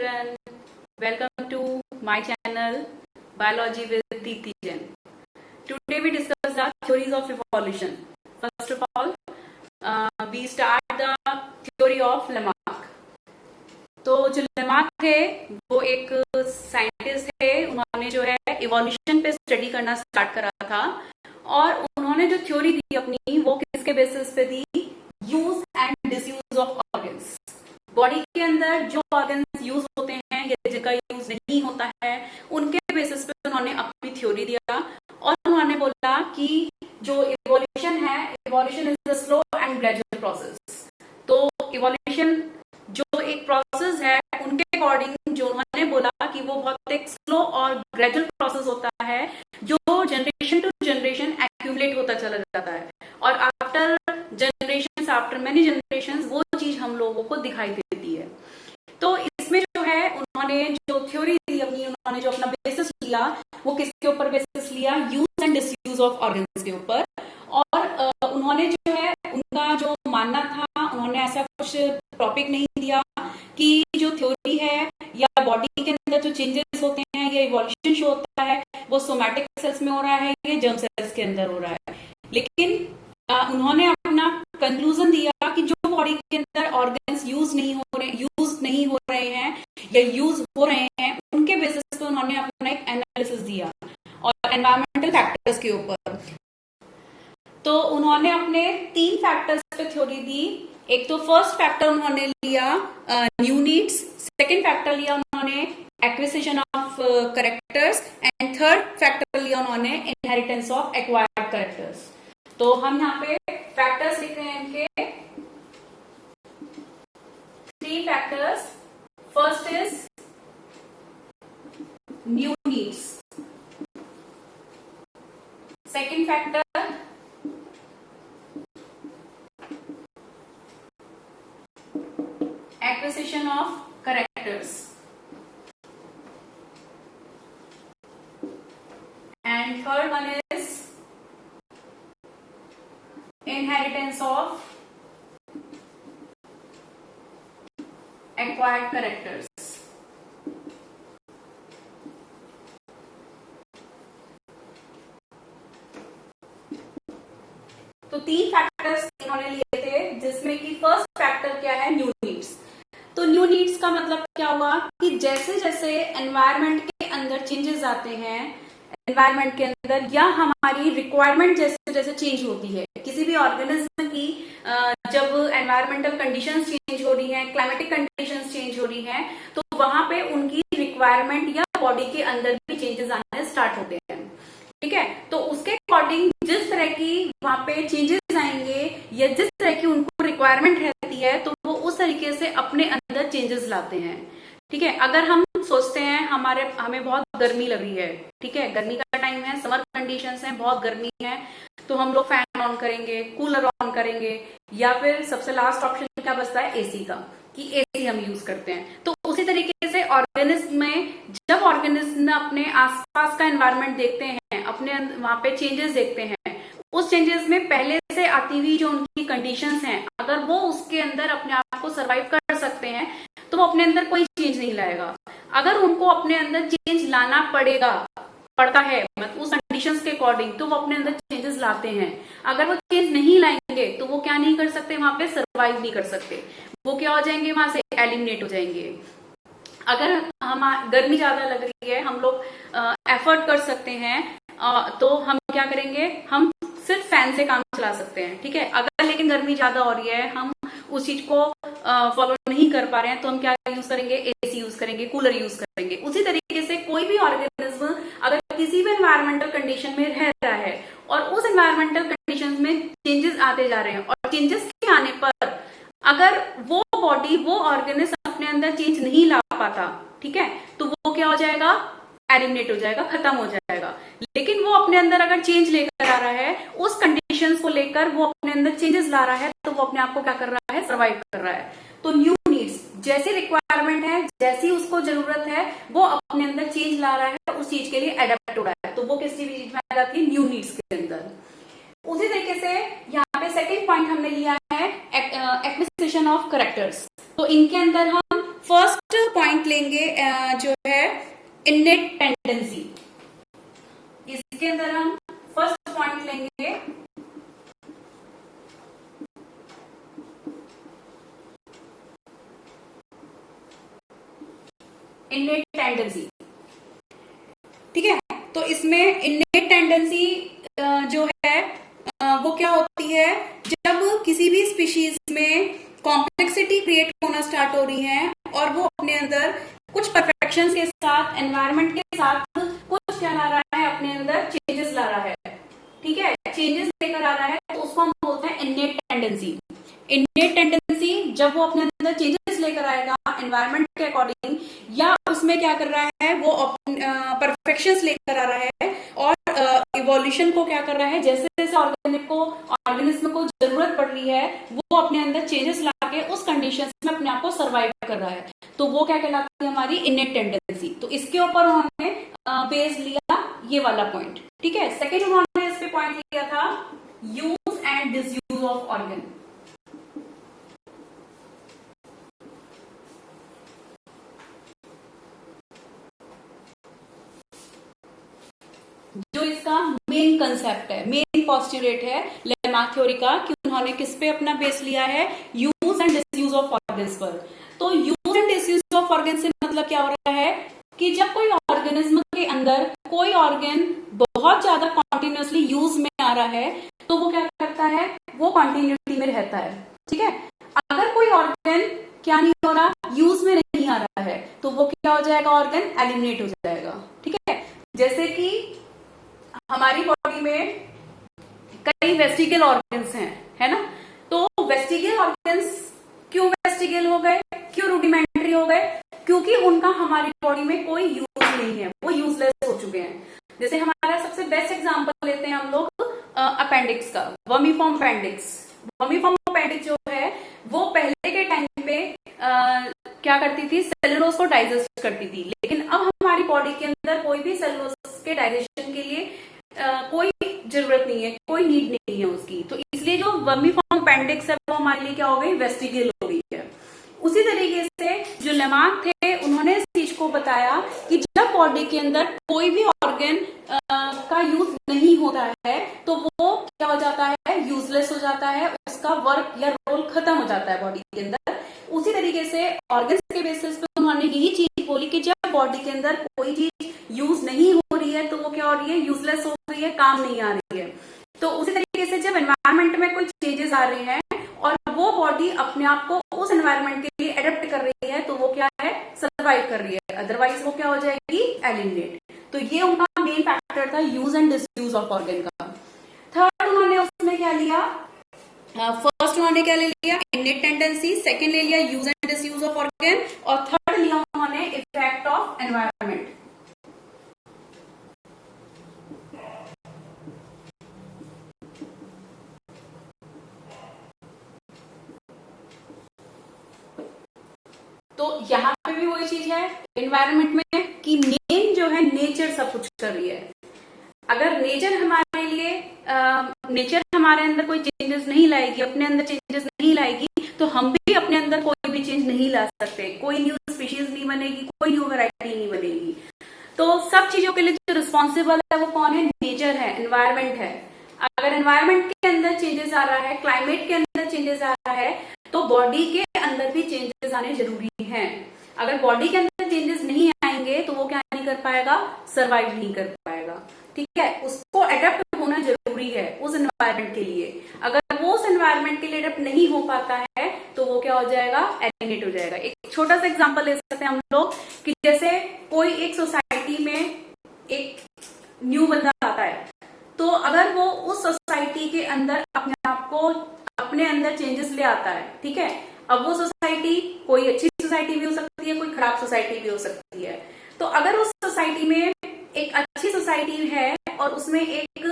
everyone. Welcome to my channel Biology with Deepti Jain. Today we discuss the theories of evolution. First of all, we start the theory of Lamarck. तो जो Lamarck थे वो एक scientist थे, उन्होंने जो है इवोल्यूशन पे स्टडी करना स्टार्ट करा था और उन्होंने जो थ्योरी दी अपनी वो किसके बेसिस पे दी? Use and disuse of organs. Body के अंदर जो ऑर्गन्स यूज होते हैं या जिनका यूज नहीं होता है उनके बेसिस पे उन्होंने अपनी थ्योरी दिया और उन्होंने बोला कि जो इवोल्यूशन है, evolution is a slow and gradual process. तो इवोल्यूशन जो एक प्रोसेस है उनके अकॉर्डिंग जो उन्होंने बोला कि वो बहुत एक स्लो और ग्रेजुअल प्रोसेस होता है जो जनरेशन टू जनरेशन एक्यूमुलेट होता चला जाता है और after generation, after many generation वो चीज हम लोगों को दिखाई देती है। तो इसमें जो है उन्होंने जो थ्योरी दी अपनी, उन्होंने जो अपना बेसिस लिया वो किसके ऊपर बेसिस लिया? Use and disuse of organs के ऊपर। और उन्होंने जो है उनका जो मानना था, उन्होंने ऐसा कुछ टॉपिक नहीं दिया कि जो थ्योरी है या बॉडी के अंदर जो चेंजेस होते हैं या इवोल्यूशन शो होता है वो सोमैटिक सेल्स में हो रहा है या जर्म सेल्स के अंदर हो रहा है। लेकिन उन्होंने अपना कंक्लूजन दिया कि जो बॉडी के अंदर ऑर्गन्स यूज नहीं हो रहे हैं या यूज हो रहे हैं उनके बेसिस पे उन्होंने अपना एक एनालिसिस दिया और एनवायरमेंटल फैक्टर्स के ऊपर। तो उन्होंने अपने 3 फैक्टर्स पे थ्योरी दी। एक तो फर्स्ट फैक्टर उन्होंने लिया न्यू नीड्स, सेकंड फैक्टर लिया उन्होंने acquisition of characters and third factor लिया उन्होंने इनहेरिटेंस ऑफ एक्वायर्ड कैरेक्टर्स। तो हम यहाँ पे फैक्टर्स लिख रहे हैं इनके 3 factors. First is new needs, second factor acquisition of characters and third one is inheritance of acquired characters। तो 3 फैक्टर्स इन्होंने लिए थे जिसमें कि फर्स्ट फैक्टर क्या है? New needs. तो न्यू नीड्स का मतलब क्या हुआ कि जैसे जैसे एनवायरनमेंट के अंदर चेंजेस आते हैं, एनवायरनमेंट के अंदर या हमारी रिक्वायरमेंट जैसे जैसे चेंज होती है, किसी भी ऑर्गेनिज्म की जब एनवायरमेंटल कंडीशंस चेंज हो रही हैं, क्लाइमेटिक कंडीशंस चेंज हो रही हैं, तो वहां पे उनकी रिक्वायरमेंट या बॉडी के अंदर भी चेंजेस आने स्टार्ट होते हैं। ठीक है, तो उसके अकॉर्डिंग जिस तरह की वहां पे चेंजेस आएंगे या जिस तरह की उनको रिक्वायरमेंट रहती है तो वो उस तरीके से अपने अंदर चेंजेस लाते हैं। ठीक है, अगर हम सोचते हैं हमें बहुत गर्मी लग रही है, ठीक है, गर्मी का टाइम है, समर कंडीशंस हैं, बहुत गर्मी है, तो हम लोग फैन ऑन करेंगे, कूलर ऑन करेंगे या फिर सबसे लास्ट ऑप्शन क्या बचता है? एसी का, कि एसी हम यूज करते हैं। तो उसी तरीके से ऑर्गेनिज्म में जब ऑर्गेनिज्म अपने आसपास का एनवायरनमेंट देखते हैं, अपने वहां पे चेंजेस देखते हैं, उस चेंजेस में पहले से आती हुई जो उनकी कंडीशंस हैं अगर वो उसके अंदर अपने आप को सरवाइव कर सकते हैं तो वो अपने अंदर कोई चेंज नहीं लाएगा। अगर उनको अपने अंदर चेंज लाना पड़ता है मतलब उस कंडीशंस के अकॉर्डिंग, तो वो अपने अंदर चेंजेस लाते हैं। अगर वो चेंज नहीं लाएंगे तो वो क्या नहीं कर सकते? वहां पे सरवाइव नहीं कर सकते, वो क्या हो जाएंगे? वहां से एलिमिनेट हो जाएंगे। अगर हम गर्मी ज्यादा लग रही है, हम लोग एफर्ट कर सकते हैं, तो हम क्या करेंगे? हम सिर्फ फैन से काम चला सकते हैं। ठीक है, अगर लेकिन गर्मी ज्यादा हो रही है, हम उस चीज को फॉलो नहीं कर पा रहे हैं तो हम क्या यूज करेंगे? एसी यूज करेंगे, कूलर यूज करेंगे। उसी तरीके से कोई भी ऑर्गेनिज्म अगर किसी भी एनवायरमेंटल कंडीशन में रह रहा है और उस एनवायरमेंटल कंडीशन में चेंजेस आते जा रहे हैं और चेंजेस के आने पर अगर वो बॉडी, वो ऑर्गेनिज्म अपने अंदर चेंज नहीं ला पाता, ठीक है, तो वो क्या हो जाएगा? एलिमिनेट हो जाएगा, खत्म हो जाएगा। लेकिन वो अपने अंदर अगर चेंज लेकर आ रहा है, उस कंडीशंस को लेकर वो अपने अंदर चेंजेस ला रहा है, तो वो अपने आप को क्या कर रहा है? सरवाइव कर रहा है। तो न्यू नीड्स, जैसी रिक्वायरमेंट है, जैसी उसको जरूरत है, वो अपने अंदर चेंज ला रहा है, उस चीज के लिए एडेप्ट हो रहा है, तो वो किस चीज में आ जाती है? न्यू नीड्स के अंदर। उसी तरीके से यहाँ पे सेकेंड पॉइंट हमने लिया है एक्विजिशन ऑफ कैरेक्टर्स। तो इनके अंदर हम फर्स्ट पॉइंट लेंगे जो है इनेट टेंडेंसी। इसके अंदर हम फर्स्ट पॉइंट लेंगे इनेट टेंडेंसी। ठीक है, तो इसमें इनेट टेंडेंसी जो है वो क्या होती है, जब किसी भी स्पीशीज में कॉम्प्लेक्सिटी क्रिएट होना स्टार्ट हो रही है और वो अपने अंदर कुछ परफेक्शंस के साथ, एनवायरनमेंट के साथ कुछ क्या ला रहा है, अपने अंदर चेंजेस ला रहा है। ठीक है, चेंजेस लेकर आ रहा है, तो उसको हम बोलते हैं इनेट टेंडेंसी। इनेट टेंडेंसी जब वो अपने अंदर चेंजेस लेकर आएगा एनवायरनमेंट के अकॉर्डिंग, या उसमें क्या कर रहा है, वो परफेक्शंस लेकर आ रहा है और इवोल्यूशन को क्या कर रहा है, जैसे जैसे ऑर्गेनिज्म को जरूरत पड़ रही है, वो अपने अंदर चेंजेस लाके उस कंडीशंस में अपने आप को सर्वाइव कर रहा है, तो वो क्या कहलाती है, हमारी इनेट टेंडेंसी। तो इसके ऊपर उन्होंने बेस लिया ये वाला पॉइंट। ठीक है, सेकेंड उन्होंने इस पे पॉइंट लिया था use and disuse of organ. जो इसका मेन कंसेप्ट है, मेन पोस्टुलेट है लेमार्क थ्योरी का, कि उन्होंने किस पे अपना बेस लिया है, use and disuse of organs पर। तो use and disuse of organ से मतलब क्या हो रहा है कि जब कोई ऑर्गेनिज्म के अंदर कोई ऑर्गन बहुत ज्यादा कॉन्टिन्यूसली यूज में आ रहा है, तो वो क्या करता है, वो कॉन्टिन्यूटी में रहता है। ठीक है, अगर कोई ऑर्गन क्या नहीं हो रहा, यूज में नहीं आ रहा है, तो वो क्या हो जाएगा, ऑर्गन एलिमिनेट हो जाएगा। ठीक है, जैसे कि हमारी बॉडी में कई वेस्टिगल ऑर्गन्स हैं, है ना, तो वेस्टिगल ऑर्गन्स क्यों वेस्टिगल हो गए, क्यों रूडिमेंट्री हो गए, क्योंकि उनका हमारी बॉडी में कोई यूज नहीं है, वो यूजलेस हो चुके हैं। जैसे हमारा सबसे बेस्ट एग्जांपल लेते हैं हम लोग अपेंडिक्स का, वर्मीफॉर्म अपेंडिक्स। वर्मीफॉर्म अपेंडिक्स जो है वो पहले के टाइम पे क्या करती थी, सेलुलोज को डाइजेस्ट करती थी, लेकिन अब हमारी बॉडी के अंदर कोई भी सेलुलोज के डाइजेशन के लिए कोई जरूरत नहीं है, कोई नीड नहीं है उसकी। तो इसलिए जो वर्मीफॉर्म अपेंडिक्स है वो हमारे लिए क्या हो गई, वेस्टिगल हो गई है। उसी तरीके से जो लेमार्क थे, उन्होंने इस चीज को बताया कि जब बॉडी के अंदर कोई भी ऑर्गन का यूज नहीं होता है, तो वो क्या हो जाता है, यूजलेस हो जाता है, उसका वर्क या रोल खत्म हो जाता है बॉडी के अंदर। उसी तरीके से ऑर्गन्स के बेसिस पे उन्होंने यही चीज बोली कि जब बॉडी के अंदर कोई चीज यूज नहीं हो रही है, तो वो क्या हो रही है, यूजलेस हो रही है, काम नहीं आ रही है। तो उसी तरीके से जब एनवायरनमेंट में कोई चेंजेस आ रहे हैं और वो बॉडी अपने आप को उस एनवायरनमेंट के लिए एडेप्ट कर रही है, तो वो क्या है, सर्वाइव कर रही है, अदरवाइज वो क्या हो जाएगी, एलिमिनेट। तो ये उनका मेन फैक्टर था use and disuse of organ का। थर्ड उन्होंने उसमें क्या लिया, फर्स्ट उन्होंने क्या ले लिया, इनेट टेंडेंसी, सेकंड ले लिया use and disuse of organ, और थर्ड लिया उन्होंने इफेक्ट ऑफ एनवायरनमेंट। तो यहाँ पे भी वही चीज है एनवायरनमेंट में कि मेन जो है नेचर सब कुछ कर रही है। अगर नेचर हमारे लिए नेचर हमारे अंदर कोई चेंजेस नहीं लाएगी, अपने अंदर चेंजेस नहीं लाएगी, तो हम भी अपने अंदर कोई भी चेंज नहीं ला सकते, कोई न्यू स्पीशीज नहीं बनेगी, कोई न्यू वैरायटी नहीं बनेगी। तो सब चीजों के लिए जो रिस्पॉन्सिबल है वो कौन है, नेचर है, एनवायरनमेंट है। अगर एनवायरनमेंट के अंदर चेंजेस आ रहा है, क्लाइमेट के अंदर चेंजेस आ रहा है, तो बॉडी के अंदर भी चेंजेस आने जरूरी हैं। अगर बॉडी के अंदर चेंजेस नहीं आएंगे तो वो क्या नहीं कर पाएगा, सर्वाइव नहीं कर पाएगा। ठीक है, उसको अडेप्ट होना जरूरी है उस एनवायरनमेंट के लिए। अगर वो उस एनवायरनमेंट के लिए अडेप्ट नहीं हो पाता है, तो वो क्या हो जाएगा, एलिमिनेट हो जाएगा। एक छोटा सा एग्जांपल ले सकते हैं हम लोग कि जैसे कोई एक सोसाइटी में एक न्यू बंदा आता है, तो अगर वो उस सोसाइटी के अंदर अपने आप को अपने अंदर चेंजेस ले आता है, ठीक है, अब वो सोसाइटी कोई अच्छी सोसाइटी भी हो सकती है, कोई खराब सोसाइटी भी हो सकती है। तो अगर उस सोसाइटी में एक अच्छी सोसाइटी है और उसमें एक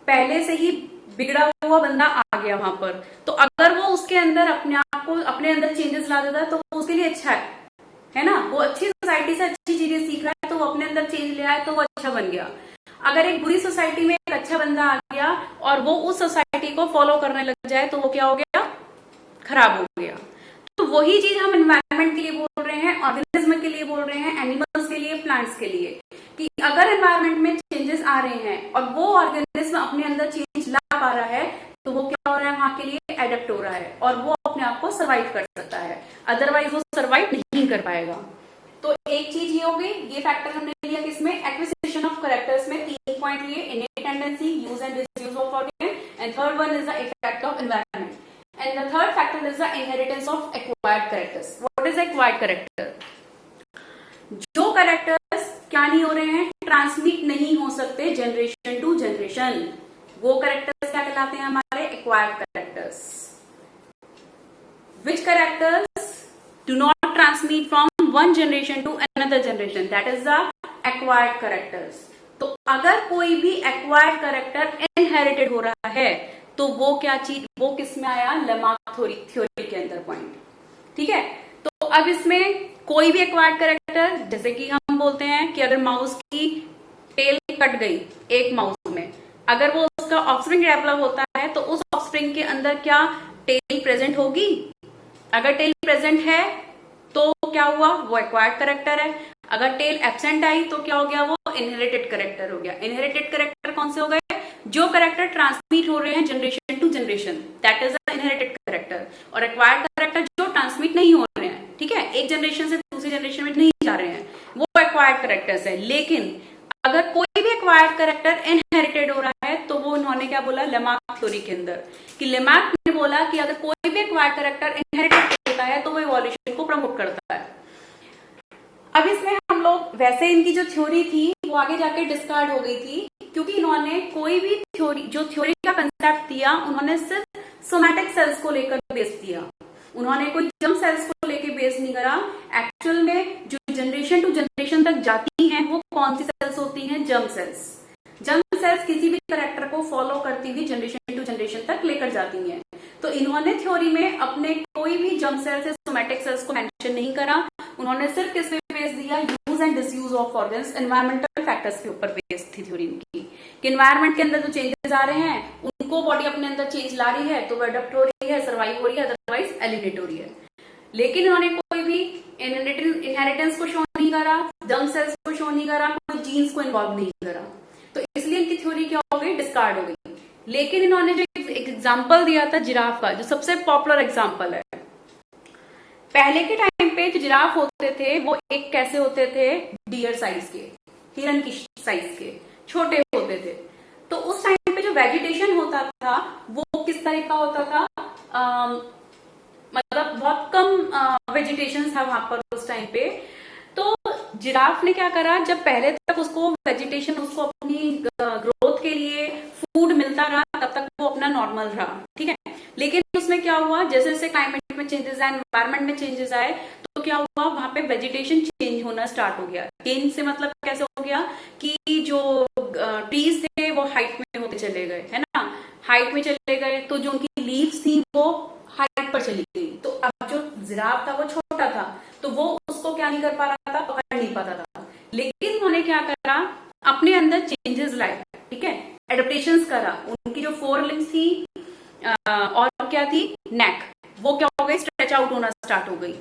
पहले से ही बिगड़ा हुआ बंदा आ गया वहां पर, तो अगर वो उसके अंदर अपने आप को अपने अंदर चेंजेस ला देता है, तो उसके लिए अच्छा है ना, वो अच्छी सोसाइटी से अच्छी चीजें सीख रहा है, तो वो अपने अंदर चेंज ले आया, तो वो अच्छा बन गया। अगर एक बुरी सोसाइटी में एक अच्छा बंदा आ गया और वो उस सोसाइटी को फॉलो करने लग जाए, तो वो क्या हो गया, खराब हो गया। तो वही चीज हम एनवायरनमेंट के लिए बोल रहे हैं, हैं ऑर्गेनिज्म के लिए, बोल रहे हैं एनिमल्स के लिए, प्लांट्स के लिए, कि अगर एनवायरमेंट में चेंजेस आ रहे हैं और वो ऑर्गेनिज्म अपने अंदर चेंज ला पा रहा है, तो वो क्या हो रहा है, वहां के लिए एडेप्ट हो रहा है और वो अपने आप को सर्वाइव कर सकता है, अदरवाइज वो सर्वाइव नहीं कर पाएगा। तो एक चीज ये हो गई, ये फैक्टर हमने लिया किसमें, एक्विजिशन ऑफ कैरेक्टर्स में 3 पॉइंट लिए, इनेट tendency, use and disuse of organ, and third one is the effect of environment, and the third factor is the inheritance of acquired characters. What is acquired character? जो characters क्या नहीं हो रहे हैं, transmit नहीं हो सकते जनरेशन टू जनरेशन, वो कैरेक्टर्स क्या कहलाते हैं हमारे, acquired characters. Which characters do not transmit from one generation to another generation, that is the acquired characters। तो अगर कोई भी acquired character inherited हो रहा है तो वो क्या चीज, वो किस में आया, लेमार्क थ्योरी के अंदर पॉइंट, ठीक है। तो अब इसमें कोई भी acquired character, जैसे कि हम बोलते हैं कि अगर माउस की टेल कट गई एक माउस में, अगर वो उसका ऑफस्प्रिंग डेवलप होता है तो उस ऑफस्प्रिंग के अंदर क्या टेल प्रेजेंट होगी? अगर टेल प्रेजेंट है तो क्या हुआ, वो एक्वायर्ड कैरेक्टर है। अगर टेल एब्सेंट आई तो क्या हो गया, वो इनहेरिटेड कैरेक्टर हो गया। इनहेरिटेड कैरेक्टर कौन से हो गए, जो कैरेक्टर ट्रांसमिट हो रहे हैं generation to generation, that is the inherited character. और एक्वायर्ड कैरेक्टर जो ट्रांसमिट नहीं हो रहे हैं, ठीक है, एक जनरेशन से दूसरी जनरेशन में नहीं जा रहे हैं, वो एक्वायर्ड कैरेक्टर्स है। लेकिन अगर कोई भी एक्वायर्ड कैरेक्टर इनहेरिटेड हो रहा है तो वो उन्होंने क्या बोला, लेमार्क थ्योरी के अंदर, कि लेमार्क ने बोला कि अगर कोई भी एक्वायर्ड कैरेक्टर इनहेरिटेड होता है तो वो इवोल्यूशन को प्रमोट करता है। अब इसमें हम लोग, वैसे इनकी जो थ्योरी थी वो आगे जाके डिस्कार्ड हो गई थी, क्योंकि इन्होंने कोई भी थ्योरी, जो थ्योरी का कंसेप्ट दिया, उन्होंने सिर्फ सोमैटिक सेल्स को लेकर बेस दिया, उन्होंने कोई जर्म सेल्स को लेकर बेस नहीं करा। एक्चुअल में जो जनरेशन टू जनरेशन तक जाती हैं वो कौन सी सेल्स होती हैं, जर्म सेल्स। जर्म सेल्स किसी भी कैरेक्टर को फॉलो करती हुई जनरेशन टू जनरेशन तक लेकर जाती हैं। तो इन्होंने थ्योरी में अपने कोई भी जर्म सेल्स या सोमैटिक सेल्स को मेंशन नहीं करा, उन्होंने सिर्फ किस पे बेस दिया, use and disuse of organs, environmental factors के ऊपर बेस थी थ्योरी इनकी, कि एनवायरमेंट के अंदर जो चेंजेस आ रहे हैं उनको बॉडी अपने अंदर चेंज ला रही है तो वो अडॉप्ट हो रही है, सर्वाइव हो रही है, अदरवाइज एलिमिनेट हो रही है। लेकिन उन्होंने कोई भी इनहेरिटेंस को शो नहीं करा, जर्म सेल्स को शो नहीं करा, कोई जीन्स को इन्वॉल्व नहीं करा, तो इसलिए इनकी थ्योरी क्या हो गई, डिस्कार्ड हो गई। लेकिन इन्होंने जो एक एग्जाम्पल दिया था जिराफ का, जो सबसे पॉपुलर एग्जाम्पल है, पहले के टाइम पे जो जिराफ होते थे वो एक कैसे होते थे, डियर साइज के, हिरन की साइज के, छोटे होते थे। तो उस टाइम पे जो वेजिटेशन होता था वो किस तरह का होता था, मतलब बहुत कम वेजिटेशन था वहां पर उस टाइम पे। तो जिराफ ने क्या करा, जब पहले तक उसको वेजिटेशन, उसको अपनी ग्रोथ के लिए फूड मिलता रहा, तब तक वो अपना नॉर्मल रहा, ठीक है। लेकिन उसमें क्या हुआ, जैसे जैसे क्लाइमेट में चेंजेस आए, एनवायरमेंट में चेंजेस आए, तो क्या हुआ, वहां पे वेजिटेशन चेंज होना स्टार्ट हो गया। चेंज से मतलब कैसे हो गया कि जो ट्रीज थे वो हाइट में होते चले गए, है ना, हाइट में चले गए, तो जो उनकी लीव्स थी वो हाइट पर चली गई। तो अब जो जिराफ था वो छोटा था, तो वो उसको क्या नहीं कर पा रहा था, पकड़ नहीं पाता था। लेकिन उन्होंने क्या करा, अपने अंदर चेंजेस लाए, ठीक है, एडेप्टेशंस करा। उनकी जो 4 लिम्स थी और क्या थी, नेक, वो क्या हो गई, स्ट्रेच आउट होना स्टार्ट हो गई।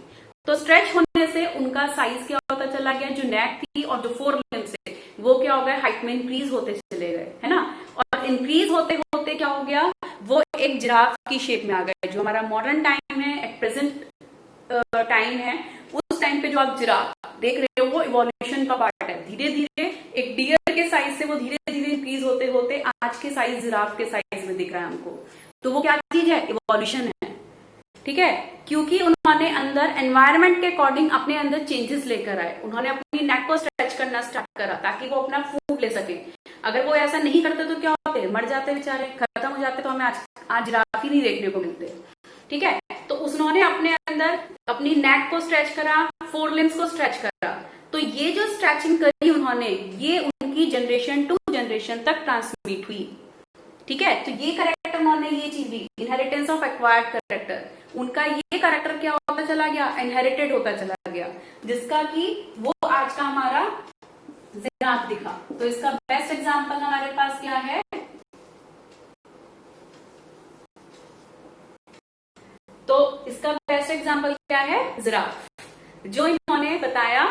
तो स्ट्रेच होने से उनका साइज क्या होता चला गया, जो नेक थी और जो 4 लिम्स थे वो क्या हो गए, हाइट में इंक्रीज होते चले गए, है ना। और इंक्रीज होते होते क्या हो गया, वो एक जिराफ की शेप में आ गए। जो हमारा मॉडर्न टाइम है, एट प्रेजेंट टाइम है, उस टाइम पे जो आप जिराफ देख रहे हो वो इवोल्यूशन का पार्ट है। धीरे धीरे एक डियर के साइज से वो धीरे धीरे इंक्रीज होते होते आज के साइज जिराफ के साइज में दिख रहा है हमको। तो वो क्या चीज है, इवोल्यूशन है, ठीक है। क्योंकि उन्होंने अंदर एनवायरमेंट के अकॉर्डिंग अपने अंदर चेंजेस लेकर आए। उन्होंने अपनी नेक को स्ट्रेच करना स्टार्ट करा ताकि वो अपना फूड ले सके। अगर वो ऐसा नहीं करते तो क्या होते, मर जाते बेचारे, खत्म हो जाते, तो हमें आज जिराफ ही नहीं देखने को मिलते, ठीक है। तो उन्होंने अपने अंदर अपनी नेक को स्ट्रेच करा, 4 लिम्स को स्ट्रेच करा। तो ये जो स्ट्रेचिंग करी उन्होंने, ये उनकी जनरेशन टू जनरेशन तक ट्रांसमिट हुई, ठीक है। तो ये कैरेक्टर उन्होंने ये चीज दी, इनहेरिटेंस ऑफ एक्वायर्ड कैरेक्टर। उनका ये कैरेक्टर क्या होता चला गया, इनहेरिटेड होता चला गया, जिसका कि वो आज का हमारा जिराफ दिखा। तो इसका बेस्ट एग्जांपल हमारे पास क्या है, तो इसका बेस्ट एग्जांपल क्या है, जिराफ। जो इन्होंने बताया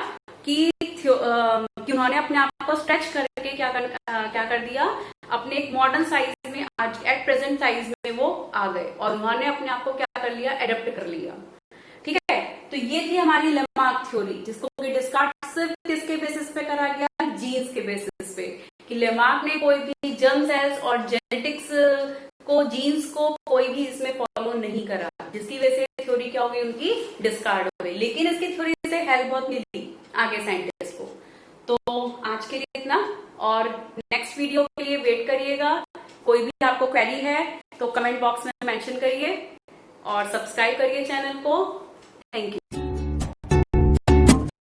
कि उन्होंने अपने आप को स्ट्रेच करके क्या कर दिया, अपने एक मॉडर्न साइज में, आज एट प्रेजेंट साइज में वो आ गए और उन्होंने अपने आप को क्या कर लिया, एडेप्ट कर लिया। ठीक है, तो ये थी हमारी लेमार्क थ्योरी, जिसको डिस्कार्ड सिर्फ किसके बेसिस पे करा गया, जीन्स के बेसिस पे, कि लेमार्क ने कोई भी जर्म सेल्स और जेनेटिक्स को, जीन्स को कोई भी इसमें फॉलो नहीं करा, जिसकी वजह से थ्योरी क्या हो गई, उनकी डिस्कार्ड हो गई। लेकिन इसकी थ्योरी से हेल्प बहुत मिली आगे साइंटिस्ट को। तो आज के लिए इतना, और नेक्स्ट वीडियो के लिए वेट करिएगा। कोई भी आपको क्वेरी है तो कमेंट बॉक्स में मेंशन करिए और सब्सक्राइब करिए चैनल को। Thank you.